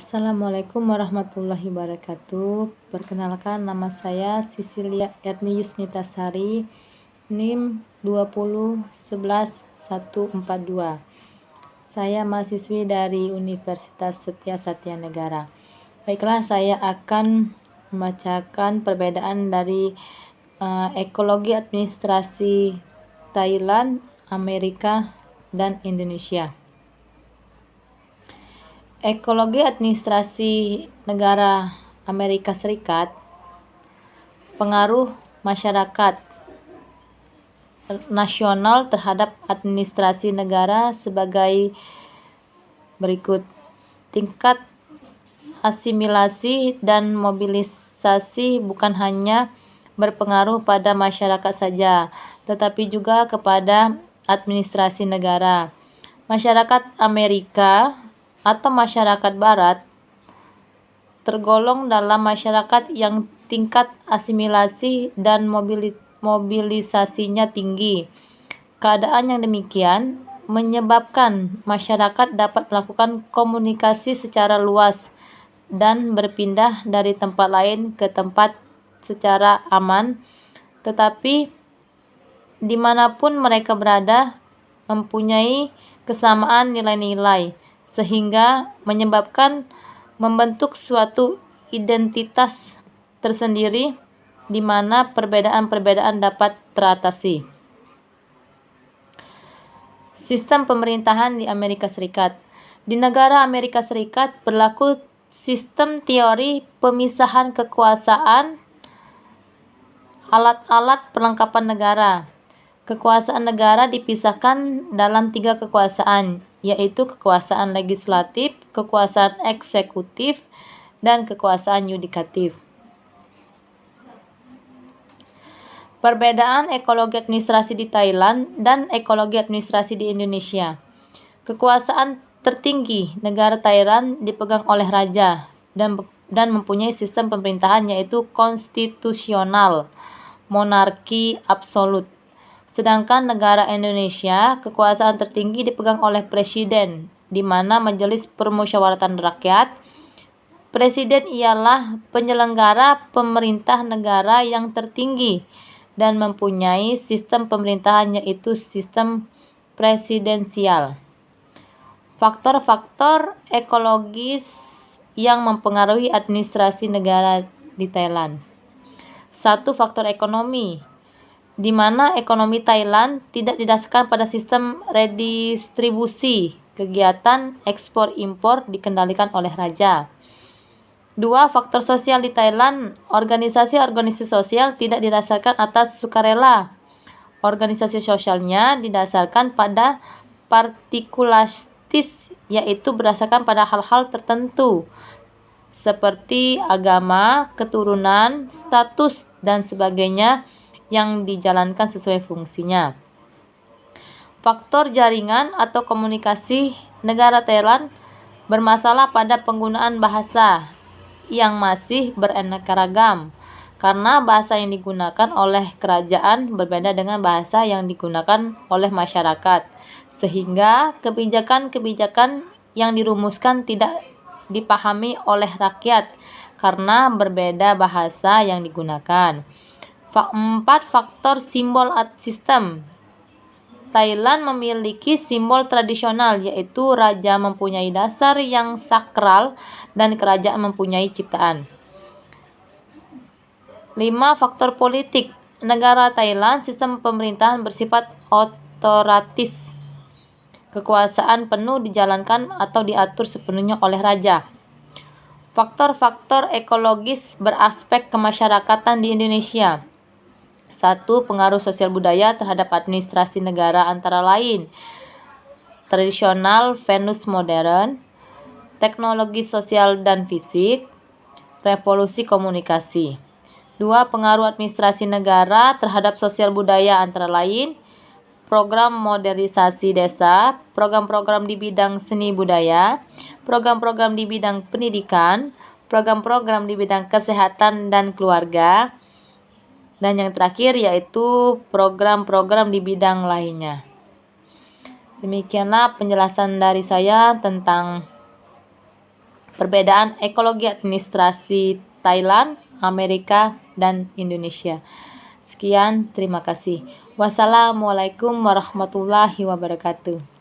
Assalamualaikum warahmatullahi wabarakatuh. Perkenalkan, nama saya Sisilia Erni Yusnitasari, NIM 2011142. Saya mahasiswi dari Universitas Setia Satya Negara. Baiklah, saya akan membacakan perbedaan dari ekologi administrasi Thailand, Amerika, dan Indonesia. Ekologi administrasi negara Amerika Serikat, pengaruh masyarakat nasional terhadap administrasi negara sebagai berikut. Tingkat asimilasi dan mobilisasi bukan hanya berpengaruh pada masyarakat saja, tetapi juga kepada administrasi negara. Masyarakat Amerika atau masyarakat Barat tergolong dalam masyarakat yang tingkat asimilasi dan mobilisasinya tinggi. Keadaan yang demikian menyebabkan masyarakat dapat melakukan komunikasi secara luas dan berpindah dari tempat lain ke tempat secara aman, tetapi dimanapun mereka berada mempunyai kesamaan nilai-nilai, sehingga menyebabkan membentuk suatu identitas tersendiri di mana perbedaan-perbedaan dapat teratasi. Sistem pemerintahan di Amerika Serikat. Di negara Amerika Serikat berlaku sistem teori pemisahan kekuasaan, alat-alat perlengkapan negara. Kekuasaan negara dipisahkan dalam 3 kekuasaan, yaitu kekuasaan legislatif, kekuasaan eksekutif, dan kekuasaan yudikatif. Perbedaan ekologi administrasi di Thailand dan ekologi administrasi di Indonesia. Kekuasaan tertinggi negara Thailand dipegang oleh raja dan mempunyai sistem pemerintahan yaitu konstitusional, monarki absolut. Sedangkan negara Indonesia, kekuasaan tertinggi dipegang oleh presiden, di mana Majelis Permusyawaratan Rakyat. Presiden ialah penyelenggara pemerintah negara yang tertinggi dan mempunyai sistem pemerintahan yaitu sistem presidensial. Faktor-faktor ekologis yang mempengaruhi administrasi negara di Thailand. 1. Faktor ekonomi, di mana ekonomi Thailand tidak didasarkan pada sistem redistribusi. Kegiatan ekspor-impor dikendalikan oleh raja. 2. Faktor sosial di Thailand. Organisasi-organisasi sosial tidak didasarkan atas sukarela. Organisasi sosialnya didasarkan pada partikulastis, yaitu berdasarkan pada hal-hal tertentu seperti agama, keturunan, status, dan sebagainya yang dijalankan sesuai fungsinya. Faktor jaringan atau komunikasi. Negara Thailand bermasalah pada penggunaan bahasa yang masih beraneka ragam, karena bahasa yang digunakan oleh kerajaan berbeda dengan bahasa yang digunakan oleh masyarakat, sehingga kebijakan-kebijakan yang dirumuskan tidak dipahami oleh rakyat karena berbeda bahasa yang digunakan. 4. Faktor simbol sistem. Thailand memiliki simbol tradisional, yaitu raja mempunyai dasar yang sakral dan kerajaan mempunyai ciptaan. 5. Faktor politik. Negara Thailand sistem pemerintahan bersifat otoratis. Kekuasaan penuh dijalankan atau diatur sepenuhnya oleh raja. Faktor-faktor ekologis beraspek kemasyarakatan di Indonesia. 1. Pengaruh sosial budaya terhadap administrasi negara antara lain tradisional Venus modern, teknologi sosial dan fisik, revolusi komunikasi. 2. Pengaruh administrasi negara terhadap sosial budaya antara lain program modernisasi desa, program-program di bidang seni budaya, program-program di bidang pendidikan, program-program di bidang kesehatan dan keluarga, dan yang terakhir yaitu program-program di bidang lainnya. Demikianlah penjelasan dari saya tentang perbedaan ekologi administrasi Thailand, Amerika, dan Indonesia. Sekian, terima kasih. Wassalamualaikum warahmatullahi wabarakatuh.